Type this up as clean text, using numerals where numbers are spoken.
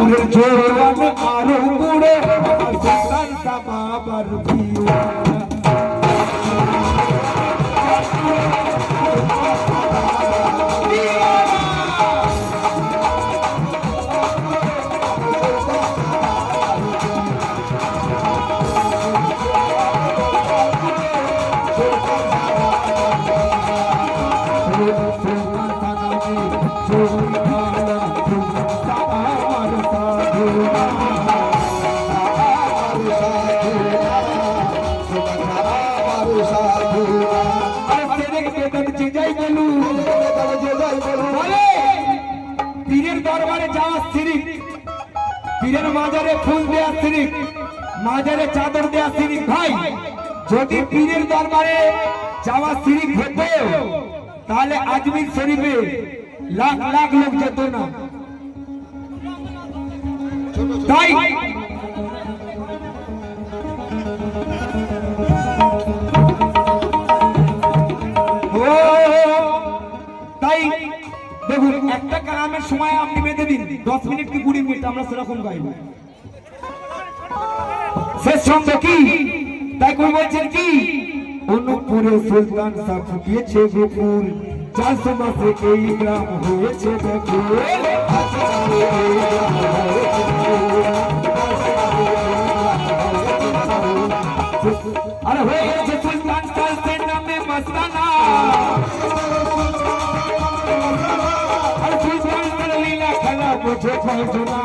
পুরের জোয়ান আরো পুরে সুলতান শাহ বাবার পীরের দরবারে যাওয়া শিরিক, পীরের মাজারে ফুল দেয়া শিরিক, মাজারে চাদর দেয়া শিরিক। ভাই যদি পীরের দরবারে যাওয়া শিরিক হতো তাহলে আজমির শরীফে লাখ লাখ লোক যেত না। তাই তাই দেখুন, একটা কালামের সময় আপনি বেঁধে দিন 10 মিনিট কি 20 মিনিট, আমরা সেরকম গাইব। শেষ ছন্দ কি? তাই কই বলছেন কি, অনুপুরে সুলতান শাহ ফুটিয়েছে গো ফুল, 400 মাসে এই গ্রাম হয়েছে ব্যাকুল। আরে হয়েছে সুলতান শাহের নামে মস্তানা, আর সুলতান শাহ লীলা খেলা বুঝে পাইছো না।